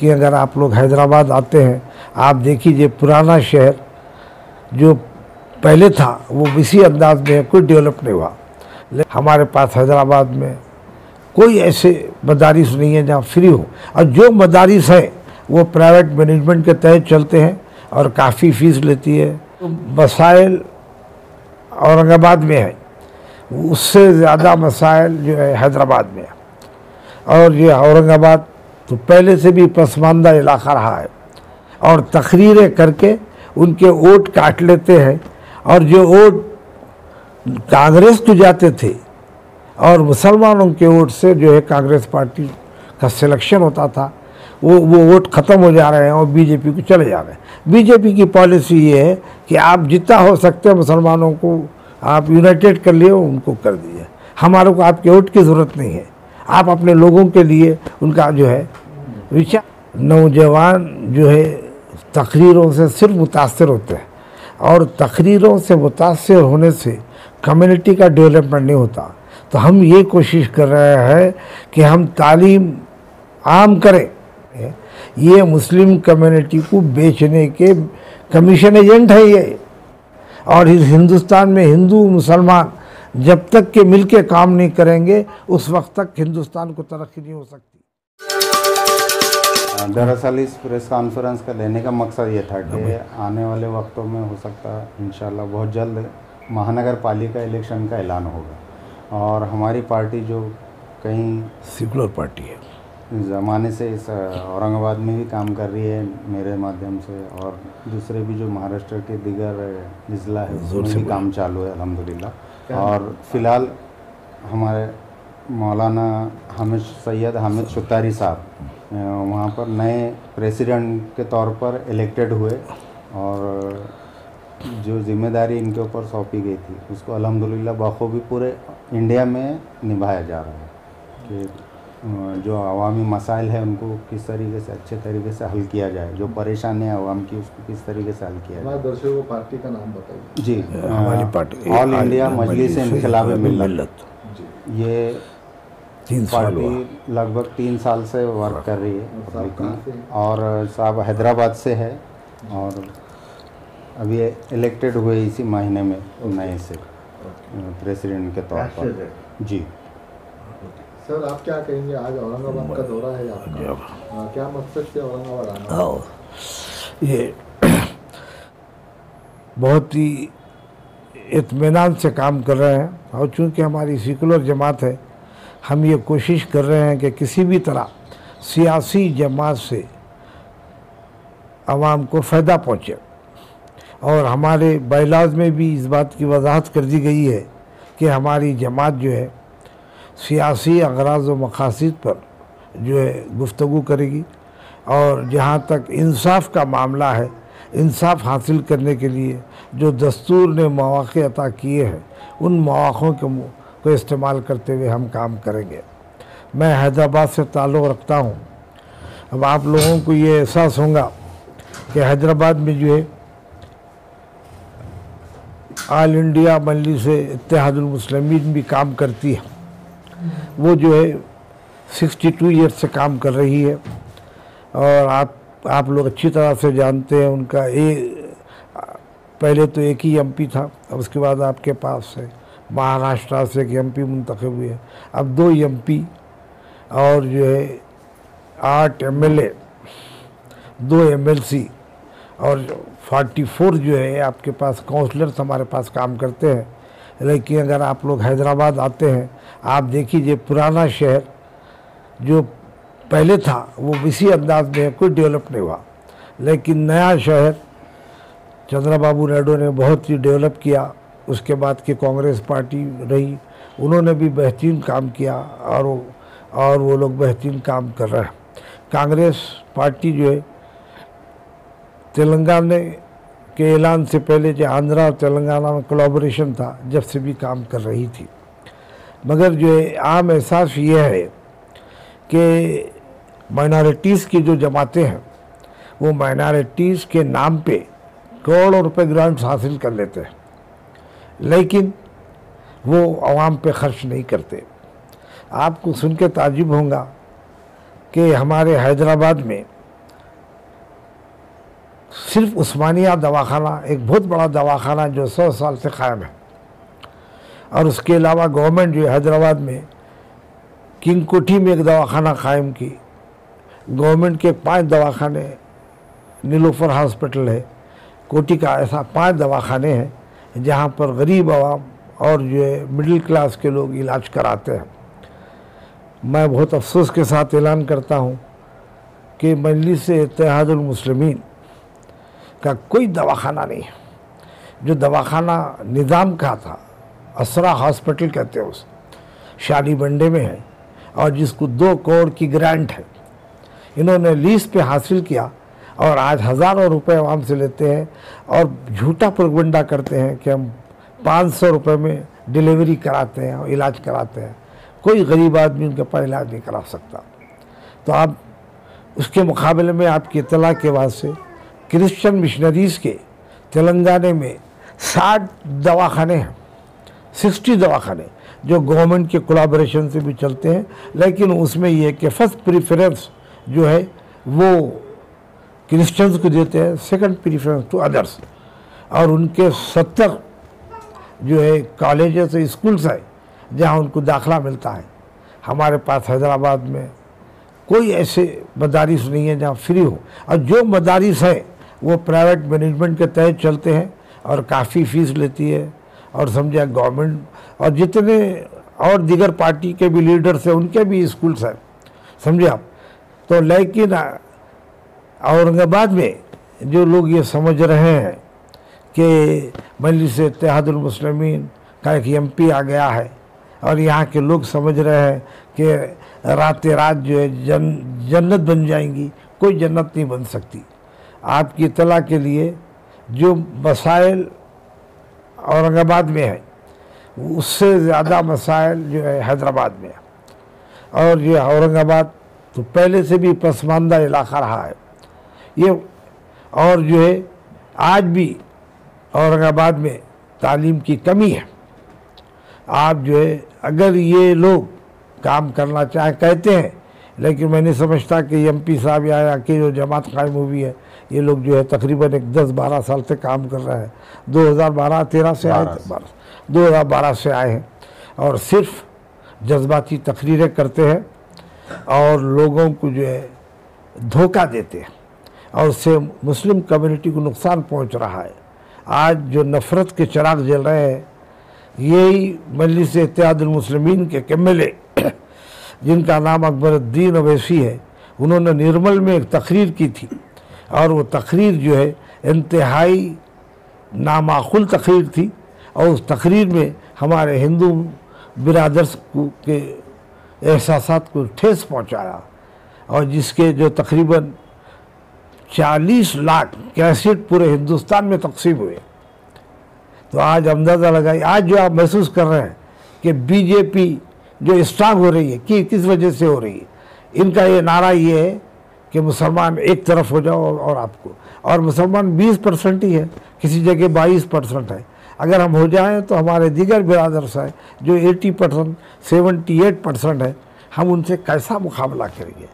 कि अगर आप लोग हैदराबाद आते हैं, आप देखिए पुराना शहर जो पहले था वो इसी अंदाज में कोई डेवलप नहीं हुआ। हमारे पास हैदराबाद में कोई ऐसे मदारिस नहीं है जहाँ फ्री हो, और जो मदारिस है वो प्राइवेट मैनेजमेंट के तहत चलते हैं और काफ़ी फीस लेती है। तो मसाइल औरंगाबाद में है, उससे ज़्यादा मसाइल जो है हैदराबाद में है। और ये औरंगाबाद तो पहले से भी पसमानदा इलाका रहा है, और तकरीरें करके उनके वोट काट लेते हैं, और जो वोट कांग्रेस को जाते थे और मुसलमानों के वोट से जो है कांग्रेस पार्टी का सिलेक्शन होता था, वो वोट ख़त्म हो जा रहे हैं और बीजेपी को चले जा रहे हैं। बीजेपी की पॉलिसी ये है कि आप जितना हो सकते हैं मुसलमानों को आप यूनाइटेड कर लिए, उनको कर दीजिए, हमारे को आपके वोट की ज़रूरत नहीं है, आप अपने लोगों के लिए उनका जो है विचार। नौजवान जो है तकरीरों से सिर्फ मुतासर होते हैं, और तकरीरों से मुतासर होने से कम्युनिटी का डेवलपमेंट नहीं होता। तो हम ये कोशिश कर रहे हैं कि हम तालीम आम करें। ये मुस्लिम कम्युनिटी को बेचने के कमीशन एजेंट है ये, और इस हिंदुस्तान में हिंदू मुसलमान जब तक के मिल के काम नहीं करेंगे उस वक्त तक हिंदुस्तान को तरक्की नहीं हो सकती। दरअसल इस प्रेस कॉन्फ्रेंस का देने का मकसद ये था कि आने वाले वक्तों में हो सकता है इंशाल्लाह बहुत जल्द महानगर पालिका इलेक्शन का ऐलान होगा, और हमारी पार्टी जो कहीं सेकुलर पार्टी है ज़माने से इस औरंगाबाद में भी काम कर रही है मेरे माध्यम से, और दूसरे भी जो महाराष्ट्र के दीगर ज़िला है उसमें भी काम चालू है अल्हम्दुलिल्लाह। और फ़िलहाल हमारे मौलाना सैयद हामिद शुतारी साहब वहाँ पर नए प्रेसिडेंट के तौर पर इलेक्टेड हुए, और जो जिम्मेदारी इनके ऊपर सौंपी गई थी उसको अल्हम्दुलिल्लाह बखूबी पूरे इंडिया में निभाया जा रहा है कि जो अवामी मसाइल है उनको किस तरीके से अच्छे तरीके से हल किया जाए, जो परेशानी है अवाम की उसको किस तरीके से हल किया जाए। दर्शकों को पार्टी का नाम बताइए। जी, हमारी पार्टी ऑल इंडिया मजलिस इन्क़िलाब मिल्लत, ये पार्टी लगभग 3 साल से वर्क कर रही है, और साहब हैदराबाद से है, और अभी इलेक्टेड हुए इसी महीने में नए से प्रेसिडेंट के तौर पर। जी सर, आप क्या कहेंगे, आज औरंगाबाद का दौरा है आपका, क्या मकसद से औरंगाबाद आना? ये बहुत ही इत्मीनान से काम कर रहे हैं, और चूँकि हमारी सेकुलर जमात है, हम ये कोशिश कर रहे हैं कि किसी भी तरह सियासी जमात से आवाम को फ़ायदा पहुँचे। और हमारे बायलाज में भी इस बात की वजाहत कर दी गई है कि हमारी जमात जो है सियासी अगराज़ व मकासद पर जो है गुफ्तगू करेगी, और जहाँ तक इंसाफ का मामला है, इंसाफ हासिल करने के लिए जो दस्तूर ने मौक़े अता किए हैं उन मौक़ों को इस्तेमाल करते हुए हम काम करेंगे। मैं हैदराबाद से ताल्लुक़ रखता हूँ। अब आप लोगों को ये एहसास होगा कि हैदराबाद में जो है ऑल इंडिया मजलिस इत्तेहादुल मुस्लिमीन भी काम करती है, वो जो है 62 ईयर से काम कर रही है, और आप लोग अच्छी तरह से जानते हैं उनका पहले तो एक ही एमपी था, अब उसके बाद आपके पास है महाराष्ट्र से एक एमपी मुंतखब हुए, अब 2 एमपी और जो है 8 एमएलए, 2 एमएलसी और 44 जो है आपके पास काउंसलर्स हमारे पास काम करते हैं। लेकिन अगर आप लोग हैदराबाद आते हैं, आप देखिए पुराना शहर जो पहले था वो इसी अंदाज में कोई डेवलप नहीं हुआ, लेकिन नया शहर चंद्रबाबू नायडू ने बहुत ही डेवलप किया। उसके बाद की कांग्रेस पार्टी रही, उन्होंने भी बेहतरीन काम किया, और वो लोग बेहतरीन काम कर रहे हैं। कांग्रेस पार्टी जो है तेलंगाना के ऐलान से पहले जो आंध्रा और तेलंगाना में कोलैबोरेशन था, जब से भी काम कर रही थी, मगर जो है आम एहसास ये है कि माइनॉरिटीज़ की जो जमातें हैं वो माइनॉरिटीज़ के नाम पे करोड़ों रुपए ग्रांट्स हासिल कर लेते हैं, लेकिन वो आवाम पे खर्च नहीं करते। आपको सुन के ताज्जुब होगा कि हमारे हैदराबाद में सिर्फ उस्मानिया दवाखाना एक बहुत बड़ा दवाखाना जो 100 साल से कायम है, और उसके अलावा गवर्नमेंट जो है हैदराबाद में किंग कोठी में एक दवाखाना कायम की। गवर्नमेंट के 5 दवाखाने, नीलोफर हॉस्पिटल है कोठी का, ऐसा 5 दवाखाने हैं जहाँ पर गरीब आवाम और जो है मिडिल क्लास के लोग इलाज कराते हैं। मैं बहुत अफसोस के साथ ऐलान करता हूँ कि मजलिस-ए-इत्तेहादुल मुस्लिमीन का कोई दवाखाना नहीं है। जो दवाखाना निज़ाम का था, असरा हॉस्पिटल कहते हैं उस, शादी बंडे में है, और जिसको 2 करोड़ की ग्रांट है, इन्होंने लीज पे हासिल किया और आज हज़ारों रुपए आवाम से लेते हैं और झूठा प्रोपगेंडा करते हैं कि हम 500 रुपये में डिलीवरी कराते हैं और इलाज कराते हैं। कोई गरीब आदमी उनके पास इलाज नहीं करा सकता। तो आप उसके मुकाबले में आपकी इत्तला के बाद से क्रिश्चियन मिशनरीज़ के तेलंगाना में 60 दवाखाने हैं, 60 दवाखाने जो गवर्नमेंट के कोलैबोरेशन से भी चलते हैं, लेकिन उसमें ये कि फर्स्ट प्रीफरेंस जो है वो क्रिश्चियंस को देते हैं, सेकंड प्रीफरेंस टू अदर्स। और उनके 70 जो है कॉलेजेस और स्कूल्स हैं जहाँ उनको दाखला मिलता है। हमारे पास हैदराबाद में कोई ऐसे मदारिस नहीं है जहाँ फ्री हो, और जो मदारिस है वो प्राइवेट मैनेजमेंट के तहत चलते हैं और काफ़ी फीस लेती है। और समझे गवर्नमेंट और जितने और दीगर पार्टी के भी लीडर्स हैं उनके भी स्कूल्स हैं, समझे आप। तो लेकिन औरंगाबाद में जो लोग ये समझ रहे हैं कि मजलिस-ए-इत्तेहादुल मुस्लिमीन का एक MP आ गया है और यहाँ के लोग समझ रहे हैं कि रात जो है जन्नत बन जाएंगी, कोई जन्नत नहीं बन सकती। आपकी इत्तला के लिए जो मसाइल औरंगाबाद में है उससे ज़्यादा मसाइल जो है हैदराबाद में है। और ये औरंगाबाद तो पहले से भी पसमानदा इलाका रहा है ये, और जो है आज भी औरंगाबाद में तालीम की कमी है। आप जो है अगर ये लोग काम करना चाहे कहते हैं, लेकिन मैं नहीं समझता कि MP साहब या कि जो जमात कायम हुई है ये लोग जो है तकरीबन 10-12 साल से काम कर रहे हैं। 2012-13 से आए थे, 2012 से आए हैं और सिर्फ जज्बाती तकरीरें करते हैं और लोगों को जो है धोखा देते हैं और उससे मुस्लिम कम्युनिटी को नुकसान पहुंच रहा है। आज जो नफ़रत के चिराग जल रहे हैं यही मजलिस-ए-इत्तेहादुल मुस्लिमीन के MLA जिनका नाम अकबरुद्दीन अवैसी है, उन्होंने निर्मल में एक तकरीर की थी और वो तकरीर जो है इंतहाई नामाकुल तकरीर थी और उस तकरीर में हमारे हिंदू बिरादर्स के एहसासात को ठेस पहुंचाया और जिसके जो तकरीबन 40 लाख कैसेट पूरे हिंदुस्तान में तकसीम हुए। तो आज अंदाज़ा लगाइए, आज जो आप महसूस कर रहे हैं कि BJP जो स्ट्रांग हो रही है कि किस वजह से हो रही है, इनका ये नारा ये है कि मुसलमान एक तरफ हो जाओ और आपको, और मुसलमान 20% ही है, किसी जगह 22% है। अगर हम हो जाएं तो हमारे दीगर बिरादर्स हैं जो 80% 78% है, हम उनसे कैसा मुकाबला करेंगे।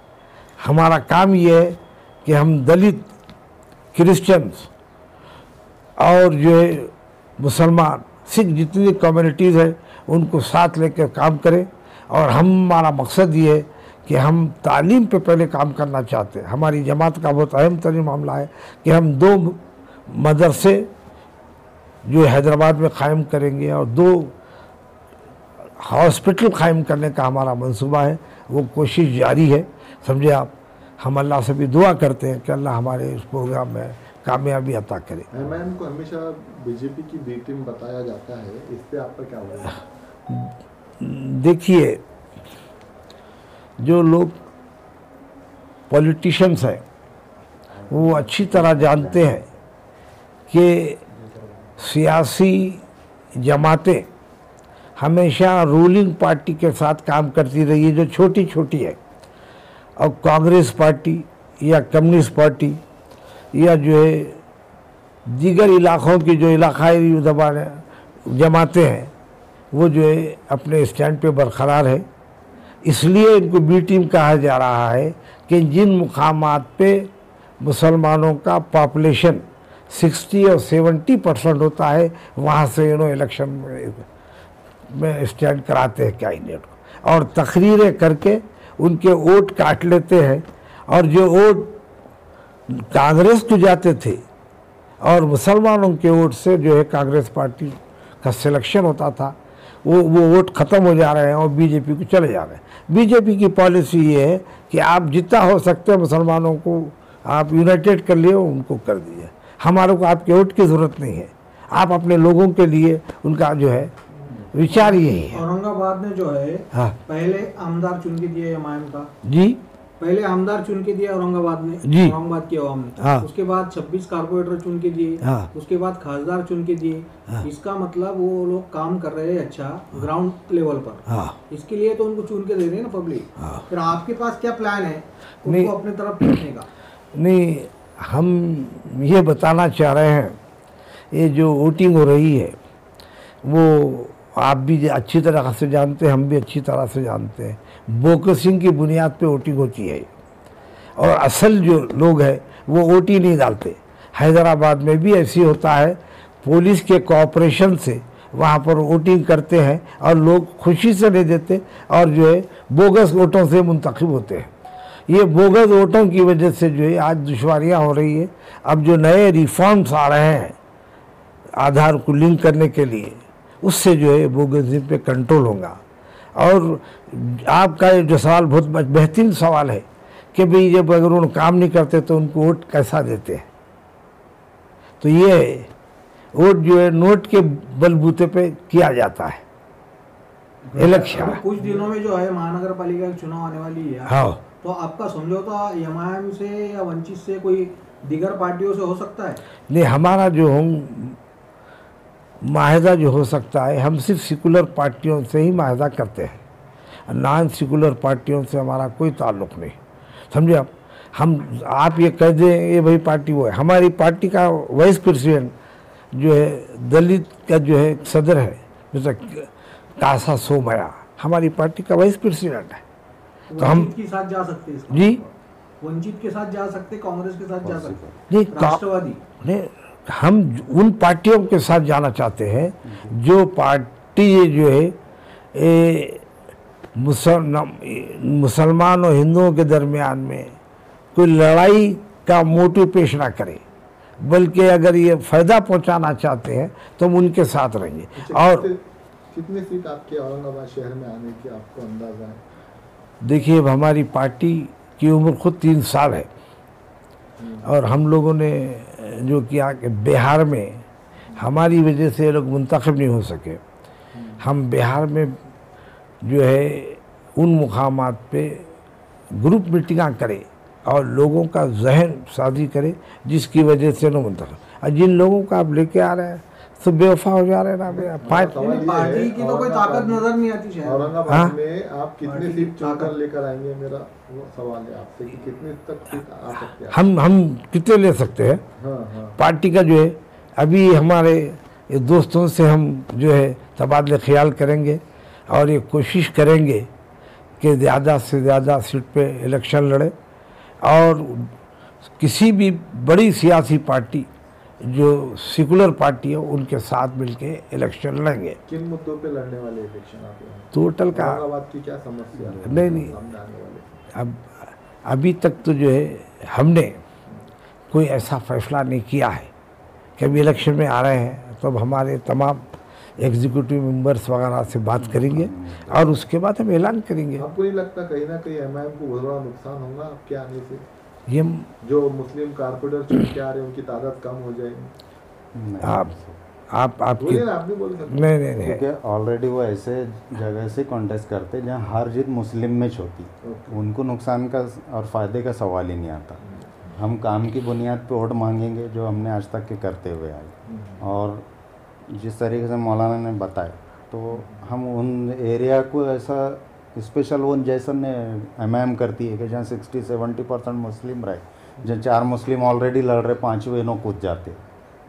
हमारा काम ये है कि हम दलित, क्रिश्चियंस और जो है मुसलमान, सिख जितनी कम्युनिटीज़ है उनको साथ लेकर काम करें। और हमारा मकसद ये है कि हम तालीम पे पहले काम करना चाहते हैं। हमारी जमात का बहुत अहम तरीन मामला है कि हम 2 मदरसे जो हैदराबाद में कायम करेंगे और 2 हॉस्पिटल कायम करने का हमारा मंसूबा है। वो कोशिश जारी है, समझे आप। हम अल्लाह से भी दुआ करते हैं कि अल्लाह हमारे इस प्रोग्राम में कामयाबी अता करे। एमआईएम को हमेशा बीजेपी की बी टीम बताया जाता है, इस पे आपका क्या होगा? देखिए, जो लोग पॉलिटिशियंस हैं वो अच्छी तरह जानते हैं कि सियासी जमातें हमेशा रूलिंग पार्टी के साथ काम करती रही है जो छोटी छोटी है। और कांग्रेस पार्टी या कम्युनिस्ट पार्टी या जो है दीगर इलाक़ों की जो इलाक़ाई जमातें हैं वो जो है अपने स्टैंड पे बरकरार है। इसलिए इनको बी टीम कहा जा रहा है कि जिन मुकामात पे मुसलमानों का पॉपुलेशन 60 और 70% होता है, वहाँ से इलेक्शन में स्टैंड कराते हैं कैंडिडेट को और तकरीरें करके उनके वोट काट लेते हैं। और जो वोट कांग्रेस को जाते थे और मुसलमानों के वोट से जो है कांग्रेस पार्टी का सिलेक्शन होता था, वो वोट ख़त्म हो जा रहे हैं और बीजेपी को चले जा रहे हैं। बीजेपी की पॉलिसी ये है कि आप जितना हो सकते हैं मुसलमानों को आप यूनाइटेड कर लिए, उनको कर दीजिए, हमारे को आपके वोट की ज़रूरत नहीं है। आप अपने लोगों के लिए, उनका जो है विचार यही है। औरंगाबाद में जो है हाँ पहले आमदार चुन के दिए एमआईएम का, जी, पहले आमदार चुन के दिया औरंगाबाद में, जी, औरंगाबाद की आवाम ने। हाँ। उसके बाद 26 कारपोरेटर चुन के दिए, हाँ। उसके बाद खासदार चुन के दिए। हाँ। इसका मतलब वो लोग काम कर रहे हैं अच्छा ग्राउंड लेवल पर। हाँ इसके लिए तो उनको चुन के दे रहे हैं ना पब्लिक। हाँ। फिर आपके पास क्या प्लान है नहीं। उनको अपने तरफ खींचने का? नहीं, हम ये बताना चाह रहे हैं, ये जो वोटिंग हो रही है वो आप भी अच्छी तरह से जानते हैं, हम भी अच्छी तरह से जानते हैं, बोकसिंग की बुनियाद पे वोटिंग होती है और असल जो लोग हैं वो वोट ही नहीं डालते। हैदराबाद में भी ऐसी होता है, पुलिस के कोऑपरेशन से वहाँ पर वोटिंग करते हैं और लोग खुशी से नहीं देते और जो है बोगस वोटों से मुंतखब होते हैं। ये बोगस वोटों की वजह से जो है आज दुश्वारियाँ हो रही है। अब जो नए रिफॉर्म्स आ रहे हैं आधार को लिंक करने के लिए, उससे जो है बोगस पे कंट्रोल होगा। और आपका ये जो सवाल बहुत बेहतरीन सवाल है कि भाई जब अगर उन काम नहीं करते तो उनको वोट कैसा देते हैं, तो ये वोट जो है नोट के बलबूते पे किया जाता है इलेक्शन। अभी कुछ दिनों में जो है महानगर पालिका के चुनाव आने वाली है, हाँ, तो आपका समझौता एमआईएम से या वंचित से कोई दीगर पार्टियों से हो सकता है? नहीं, हमारा जो हम माहिदा जो हो सकता है, हम सिर्फ सेकुलर पार्टियों से ही माहिदा करते हैं, नॉन सेकुलर पार्टियों से हमारा कोई ताल्लुक़ नहीं, समझे आप। हम आप ये कह दें ये भाई पार्टी वो है, हमारी पार्टी का वाइस प्रेसिडेंट जो है दलित का जो है सदर है, जैसे कासा सोमया हमारी पार्टी का वाइस प्रेसिडेंट है। तो हम वंचित के साथ जा सकते हैं? जी, वंचित के साथ जा सकते, कांग्रेस के साथ जा सकते, नहीं, राष्ट्रवादी नहीं, हम उन पार्टियों के साथ जाना चाहते हैं जो पार्टी जो है मुसलमान और हिंदुओं के दरमियान में कोई लड़ाई का मोटिव पेश ना करे, बल्कि अगर ये फ़ायदा पहुंचाना चाहते हैं तो हम उनके साथ रहेंगे। और कितने सीट आपके औरंगाबाद शहर में आने की आपको अंदाजा है? देखिए, अब हमारी पार्टी की उम्र खुद 3 साल है और हम लोगों ने जो किया कि बिहार में हमारी वजह से ये लोग मुंतखब नहीं हो सके। हम बिहार में जो है उन मुकामात पे ग्रुप मीटिंगां करें और लोगों का जहन साजी करे जिसकी वजह से लोग मुंतखब। और जिन लोगों को आप लेके आ रहे हैं तो बेवफा हो जा रहे हैं ना। पार्टी की तो कोई ताकत नजर नहीं आती शहर। औरंगाबाद में आप कितनी सीट चुनकर लेकर आएंगे, मेरा वो सवाल है आपसे कि कितने तक सीट आ सकते हैं? हम कितने ले सकते हैं? हाँ। पार्टी का जो है अभी हमारे दोस्तों से हम जो है तबादले ख्याल करेंगे और ये कोशिश करेंगे कि ज़्यादा से ज़्यादा सीट पे इलेक्शन लड़े और किसी भी बड़ी सियासी पार्टी जो सेकुलर पार्टी है उनके साथ मिलके इलेक्शन लड़ेंगे। किन मुद्दों पे लड़ने वाले इलेक्शन आप यहाँ? टोटल का औरंगाबाद की क्या समस्या है? नहीं, सामने आने वाले? अब अभी तक तो जो है हमने कोई ऐसा फैसला नहीं किया है कि अभी इलेक्शन में आ रहे हैं तो अब हमारे तमाम एग्जीक्यूटिव मेंबर्स वगैरह से बात करेंगे और उसके बाद हम ऐलान करेंगे। आपको नहीं लगता कहीं ना कहीं एमआईएम को बहुत बड़ा नुकसान होगा आपके आने से? ये जो मुस्लिम कारपोरेटर चुन के आ रहे हैं उनकी तादाद कम हो जाएगी? आपकी बोलिए ना, आप भी बोल सकते हैं। नहीं क्योंकि ऑलरेडी वो ऐसे जगह से कॉन्टेस्ट करते जहाँ हार जीत मुस्लिम में होती, उनको नुकसान का और फ़ायदे का सवाल ही नहीं आता। हम काम की बुनियाद पे वोट मांगेंगे जो हमने आज तक के करते हुए आए। और जिस तरीके से मौलाना ने बताया तो हम उन एरिया को ऐसा स्पेशल वो जैसा ने एमआईएम करती है कि जहाँ 60-70% मुस्लिम रहे, जहाँ 4 मुस्लिम ऑलरेडी लड़ रहे, 5वें इन्हों कूद जाते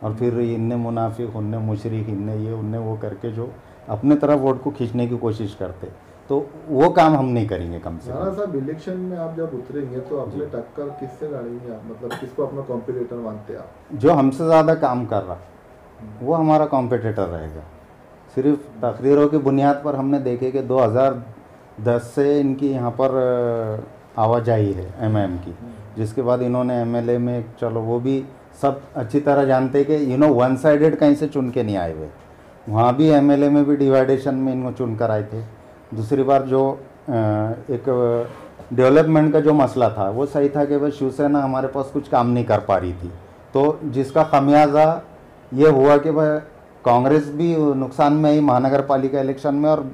और फिर इनने मुनाफिक, उनने मुशरिक, इनने ये उनने वो करके जो अपने तरफ वोट को खींचने की कोशिश करते। तो वो काम हम नहीं करेंगे कम से राणा कम। साहब, इलेक्शन में आप जब उतरेंगे तो अपने टक्कर किससे लड़ेंगे आप? मतलब किसको अपना कॉम्पिटिटर मानते हैं आप? जो हमसे ज़्यादा काम कर रहा वो हमारा कॉम्पिटिटर रहेगा। सिर्फ तकरीरों की बुनियाद पर हमने देखे कि 2010 से इनकी यहाँ पर आवाजाही है एमआईएम की, जिसके बाद इन्होंने एमएलए में, चलो वो भी सब अच्छी तरह जानते कि वन साइडेड कहीं से चुन के नहीं आए हुए, वहाँ भी एमएलए में भी डिवाइडेशन में इनको चुन कर आए थे। दूसरी बार जो एक डेवलपमेंट का जो मसला था वो सही था कि भाई शिवसेना हमारे पास कुछ काम नहीं कर पा रही थी, तो जिसका खमियाजा ये हुआ कि भाई कांग्रेस भी नुकसान में आई महानगर पालिका इलेक्शन में, और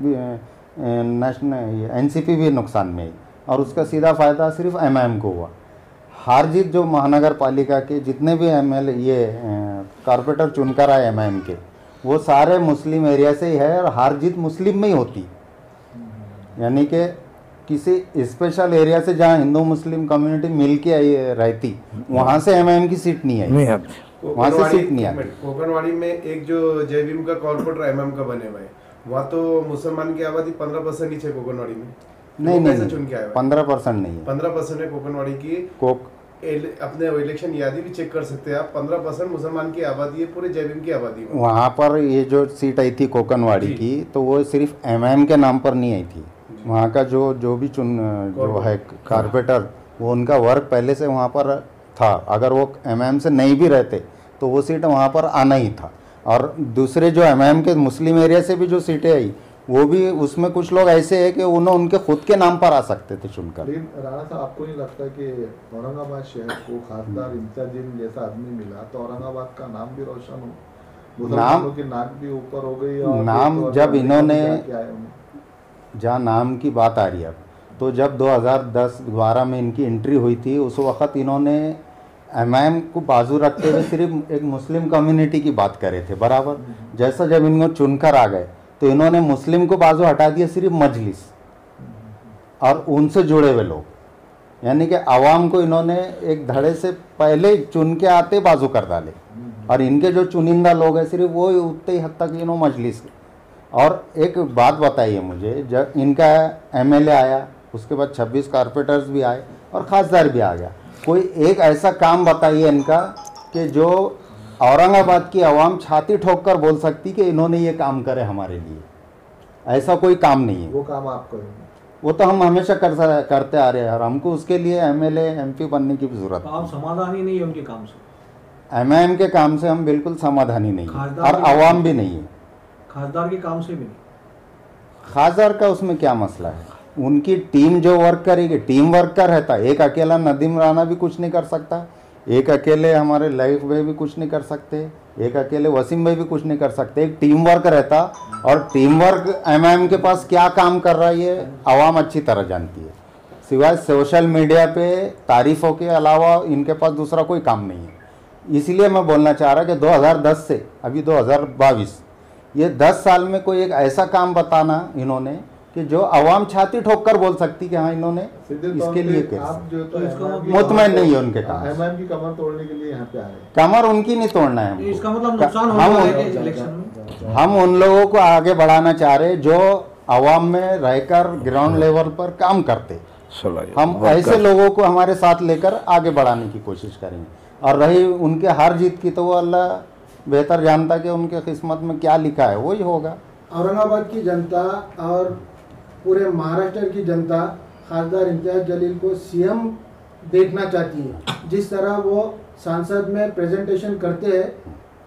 नेशनल एनसीपी भी नुकसान में आई, और उसका सीधा फ़ायदा सिर्फ एमआईएम को हुआ। हार जीत जो महानगर पालिका के जितने भी एमएलए ये कॉर्पोरेटर चुनकर आए एमआईएम के, वो सारे मुस्लिम एरिया से ही है, और हार जीत मुस्लिम में ही होती, यानी कि किसी स्पेशल एरिया से जहाँ हिंदू मुस्लिम कम्युनिटी मिल के आई रहती, वहाँ से एमआईएम की सीट नहीं आई, वहाँ से सीट नहीं आई। कोकणवाड़ी में एक जो जय भीम का कॉर्पोरेटर एमएम का बने हुए, वहाँ तो मुसलमान की आबादी 15% नीचे कोकणवाड़ी में। नहीं चुन के आए 15% नहीं है, 15% है कोकणवाड़ी की। अपने इलेक्शन यादी भी चेक कर सकते हैं आप, 15% मुसलमान की आबादी है पूरे जय भीम की आबादी में। वहाँ पर ये जो सीट आई थी कोकणवाड़ी की, तो वो सिर्फ एमआईएम के नाम पर नहीं आई थी, वहाँ का जो भी जो है कॉर्पोरेटर, वो उनका वर्क पहले से वहाँ पर था। अगर वो एमआईएम से नहीं भी रहते तो वो सीट वहाँ पर आना ही था। और दूसरे जो एमआईएम के मुस्लिम एरिया से भी जो सीटें आई, वो भी उसमें कुछ लोग ऐसे हैं कि उन्होंने उनके खुद के नाम पर आ सकते थे चुनकर। लेकिन राणा साहब, आपको नहीं लगता कि औरंगाबाद शहर को खासदार इम्तियाजुद्दीन जैसा आदमी मिला तो औरंगाबाद का नाम भी रोशन हो, मुसलमानों की नाक भी ऊपर हो गई? और नाम जब इन्होंने, जहाँ नाम की बात आ रही है, तो जब 2010-12 में इनकी एंट्री हुई थी, उस वक़्त इन्होंने एमआईएम को बाजू रखते हुए सिर्फ एक मुस्लिम कम्युनिटी की बात करे थे बराबर। जैसा जब इनको चुनकर आ गए तो इन्होंने मुस्लिम को बाजू हटा दिया, सिर्फ मजलिस और उनसे जुड़े हुए लोग, यानी कि आवाम को इन्होंने एक धड़े से पहले चुन के आते बाजू कर डाले। और इनके जो चुनिंदा लोग हैं सिर्फ वो उतने ही हद तक इन्होंने मजलिस। और एक बात बताइए मुझे, जब इनका एमएलए आया उसके बाद 26 कॉर्पोरेटर्स भी आए और खासदार भी आ गया, कोई एक ऐसा काम बताइए इनका कि जो औरंगाबाद की आवाम छाती ठोक कर बोल सकती कि इन्होंने ये काम करे हमारे लिए। ऐसा कोई काम नहीं है। वो काम आप करेंगे? वो तो हम हमेशा करते आ रहे हैं, और हमको उसके लिए एमएलए एमपी बनने की भी जरूरत तो आप समाधानी नहीं है उनके काम से? एमआईएम के काम से हम बिल्कुल समाधानी नहीं है, और आवाम भी नहीं है। खासदार के काम से भी नहीं? खासदार का उसमें क्या मसला है? उनकी टीम जो वर्क करेगी, टीम वर्क का रहता है। एक अकेला नदीम राणा भी कुछ नहीं कर सकता, एक अकेले हमारे लाइफ भाई भी कुछ नहीं कर सकते, एक अकेले वसीम भाई भी कुछ नहीं कर सकते। एक टीम वर्क रहता, और टीम वर्क एमआईएम के पास क्या काम कर रहा है ये आवाम अच्छी तरह जानती है। सिवाय सोशल मीडिया पे तारीफ़ों के अलावा इनके पास दूसरा कोई काम नहीं है। इसलिए मैं बोलना चाह रहा कि 2010 से अभी 2022, ये 10 साल में कोई एक ऐसा काम बताना इन्होंने कि जो आवाम छाती ठोक कर बोल सकती कि हाँ इन्होंने इसके लिए मुतमैन नहीं है उनके काम। एमआईएम की कमर तोड़ने के लिए यहाँ पे आ रहे हैं। कमर उनकी नहीं तोड़ना है हमको। इसका मतलब नुकसान होने वाला है इलेक्शन में। हम उन लोगों को आगे बढ़ाना चाह रहे जो आवाम में रहकर ग्राउंड लेवल पर काम करते। हम ऐसे लोगों को हमारे साथ लेकर आगे बढ़ाने की कोशिश करेंगे। और रही उनके हार जीत की, तो वो अल्लाह बेहतर जानता कि उनके किस्मत में क्या लिखा है वही होगा। औरंगाबाद की जनता और पूरे महाराष्ट्र की जनता खासदार इम्तियाज जलील को सीएम देखना चाहती है। जिस तरह वो सांसद में प्रेजेंटेशन करते हैं,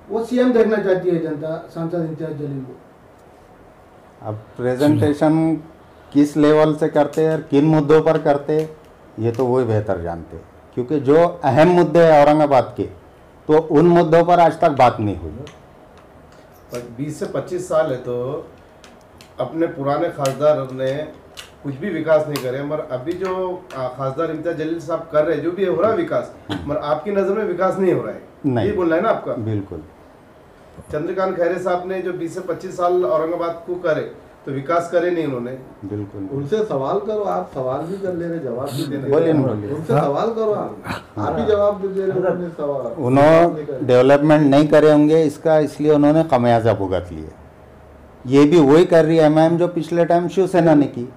वो सीएम देखना चाहती है जनता सांसद इम्तियाज जलील को। अब प्रेजेंटेशन किस लेवल से करते हैं और किन मुद्दों पर करते हैं ये तो वही बेहतर जानते हैं, क्योंकि जो अहम मुद्दे हैं औरंगाबाद के, तो उन मुद्दों पर आज तक बात नहीं हुई। 20 से 25 साल है तो अपने पुराने खासदार ने कुछ भी विकास नहीं करे, मगर अभी जो खासदार इम्तियाज जलील साहब कर रहे हैं, जो भी हो रहा है विकास, मगर आपकी नज़र में विकास नहीं हो रहा है, नहीं। ये बोलना है ना आपका? बिल्कुल। चंद्रकांत खैरे साहब ने जो 20 से 25 साल औरंगाबाद को करे तो विकास करे नहीं उन्होंने। बिल्कुल। उनसे सवाल करो, आप सवाल भी कर ले रहे, जवाब भी दे रहे। बोलिए ना, बोलिए। उनसे सवाल करो, आप ही जवाब दे रहे हो। सवाल उन्होंने डेवलपमेंट नहीं करे होंगे इसका, इसलिए उन्होंने खमियाजा भुगत लिए। ये भी वही कर रही है एमआईएम जो पिछले टाइम शिवसेना ने की।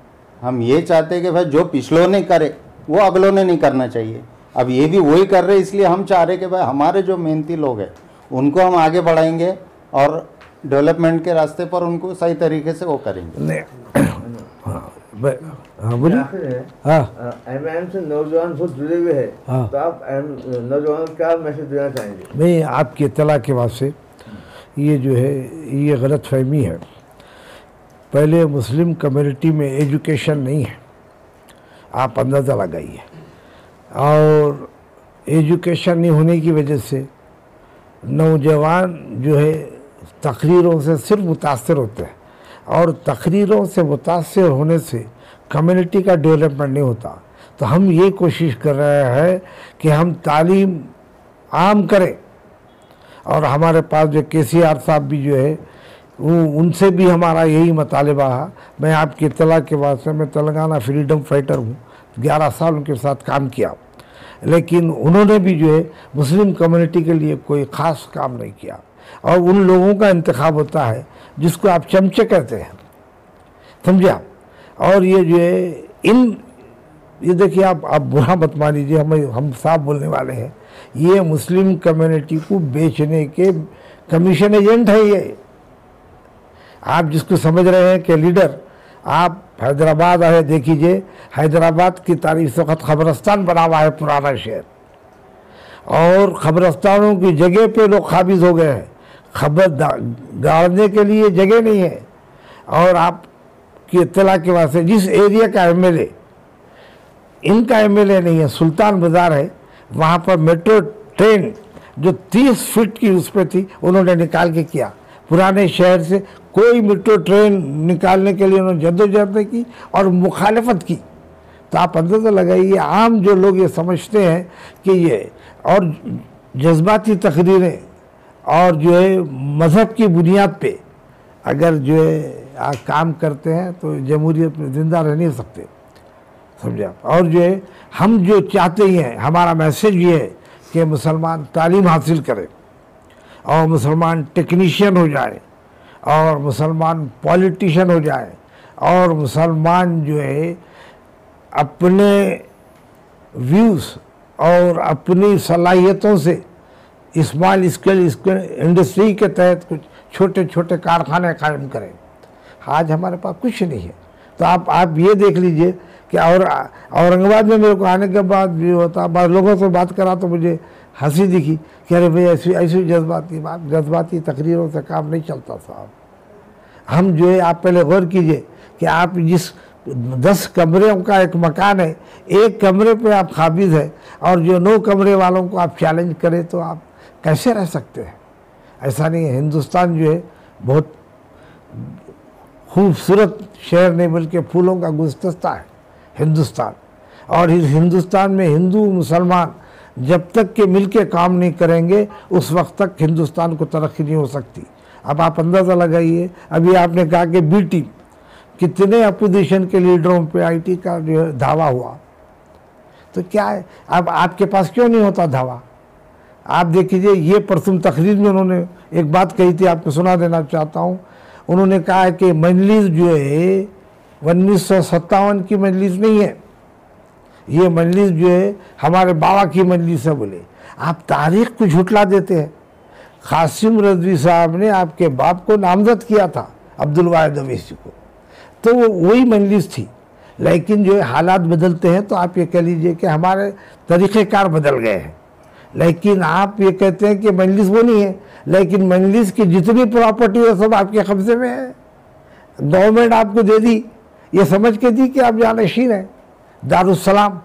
हम ये चाहते हैं कि भाई जो पिछलों ने करे वो अगलों ने नहीं करना चाहिए। अब ये भी वही कर रहे, इसलिए हम चाह रहे कि भाई हमारे जो मेहनती लोग हैं उनको हम आगे बढ़ाएंगे और डेवलपमेंट के रास्ते पर उनको सही तरीके से वो करेंगे। नहीं हाँ बोलिए। हाँ एमआईएम से नौजवान बहुत जुड़े हुए हैं, हाँ। तो आप नौजवानों को क्या मैसेज देना चाहेंगे? नहीं, आपकी इत्तला के बाद से ये जो है ये गलत फहमी है। पहले मुस्लिम कम्युनिटी में एजुकेशन नहीं है, आप अंदाज़ा लगाइए, और एजुकेशन नहीं होने की वजह से नौजवान जो है तकरीरों से सिर्फ मुतासर होते हैं, और तकरीरों से मुतासर होने से कम्युनिटी का डेवलपमेंट नहीं होता। तो हम ये कोशिश कर रहे हैं कि हम तालीम आम करें, और हमारे पास जो केसीआर साहब भी जो है वो उनसे भी हमारा यही मुतालिबा है। मैं आपकी इत्तला के बाद से मैं तेलंगाना फ्रीडम फाइटर हूँ, 11 साल उनके साथ काम किया, लेकिन उन्होंने भी जो है मुस्लिम कम्युनिटी के लिए कोई ख़ास काम नहीं किया। और उन लोगों का इंतखाब होता है जिसको आप चमचे कहते हैं, समझे आप। और ये जो है ये देखिए, आप बुरा मत मान लीजिए, हम साफ बोलने वाले हैं, ये मुस्लिम कम्युनिटी को बेचने के कमीशन एजेंट है ये। आप जिसको समझ रहे हैं कि लीडर, आप हैदराबाद आए देखिए, हैदराबाद की तारीख इस वक्त खबरस्तान बना हुआ है, पुराना शहर, और खबरस्तानों की जगह पे लोग काबिज हो गए हैं, खबर गाड़ने के लिए जगह नहीं है। और आप की इत्तला के वास्ते जिस एरिया का एमएलए, इनका एमएलए नहीं है, सुल्तान बाजार है, वहाँ पर मेट्रो ट्रेन जो 30 फीट की उस पर थी उन्होंने निकाल के किया। पुराने शहर से कोई मेट्रो ट्रेन निकालने के लिए उन्होंने जद्दोजहद नहीं की और मुखालफत की। तो आप अंदाज़ा लगाइए, आम जो लोग ये समझते हैं कि ये और जज्बाती तकरीरें और जो है मज़हब की बुनियाद पे अगर जो है काम करते हैं तो जमहूरियत में ज़िंदा रह नहीं सकते, समझे आप। और जो है हम जो चाहते ही हैं, हमारा मैसेज ये है कि मुसलमान तालीम हासिल करें और मुसलमान टेक्नीशियन हो जाए और मुसलमान पॉलिटिशियन हो जाए और मुसलमान जो है अपने व्यूज़ और अपनी सलाहियतों से स्मॉल स्केल इंडस्ट्री के तहत कुछ छोटे छोटे कारखाने कायम करें। आज हमारे पास कुछ नहीं है। तो आप ये देख लीजिए कि और औरंगाबाद में मेरे को आने के बाद भी होता, बाद लोगों से बात करा तो मुझे हंसी दिखी कि अरे भाई ऐसी जज्बाती तकरीरों से काम नहीं चलता साहब। हम जो है, आप पहले गौर कीजिए कि आप जिस 10 कमरों का एक मकान है, एक कमरे पे आप काबिज है और जो 9 कमरे वालों को आप चैलेंज करें तो आप कैसे रह सकते हैं? ऐसा नहीं है। हिंदुस्तान जो है बहुत खूबसूरत शहर नहीं बल्कि फूलों का गुलदस्ता है हिंदुस्तान। और इस हिंदुस्तान में हिंदू मुसलमान जब तक के मिल के काम नहीं करेंगे उस वक्त तक हिंदुस्तान को तरक्की नहीं हो सकती। अब आप अंदाज़ा लगाइए, अभी आपने कहा कि बी टीम, कितने अपोजिशन के लीडरों पे आईटी का जो है धावा हुआ, तो क्या है, अब आपके पास क्यों नहीं होता धावा? आप देखिए, ये परसों तकरीर में उन्होंने एक बात कही थी, आपको सुना देना चाहता हूँ। उन्होंने कहा है कि मजलिस जो है 1957 की मजलिस नहीं है, ये मजलिस जो है हमारे बाबा की मजलिस है। बोले आप तारीख को झुटला देते हैं। कासिम रजवी साहब ने आपके बाप को नामजद किया था, अब्दुल वाहिद अवैसी को, तो वो वही मजलिस थी। लेकिन जो है हालात बदलते हैं तो आप ये कह लीजिए कि हमारे तरीक़ेकार बदल गए हैं। लेकिन आप ये कहते हैं कि मजलिस वो नहीं है, लेकिन मजलिस की जितनी प्रॉपर्टी है सब आपके कब्जे में है। गवर्नमेंट आपको दे दी, ये समझ के दी कि आप जानशीन हैं। दारुस्सलाम,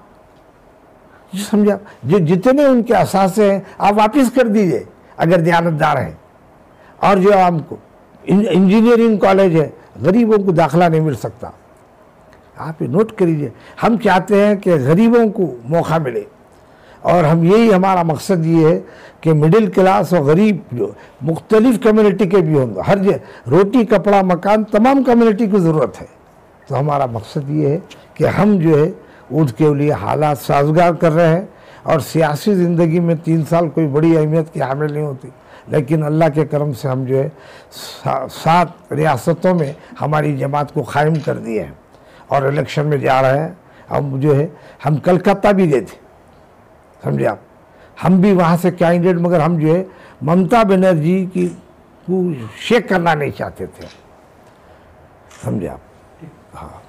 समझा, जो जितने उनके असासे हैं आप वापस कर दीजिए अगर दयानतदार हैं। और जो हमको इंजीनियरिंग कॉलेज है, गरीबों को दाखिला नहीं मिल सकता। आप ये नोट करिए, हम चाहते हैं कि गरीबों को मौका मिले और हम यही हमारा मकसद ये है कि मिडिल क्लास और गरीब जो मुख्तलिफ कम्युनिटी के भी होंगे, हर रोटी कपड़ा मकान तमाम कम्युनिटी की ज़रूरत है। तो हमारा मकसद ये है कि हम जो है उसके लिए हालात साजगार कर रहे हैं और सियासी ज़िंदगी में 3 साल कोई बड़ी अहमियत की हामिल नहीं होती, लेकिन अल्लाह के करम से हम जो है 7 रियासतों में हमारी जमात को कायम कर दिए हैं और इलेक्शन में जा रहे हैं। हम जो है हम कलकत्ता भी गए थे, समझे आप, हम भी वहाँ से कैंडिडेट, मगर हम जो है ममता बनर्जी की को शेक करना नहीं चाहते थे, समझे आप। हाँ।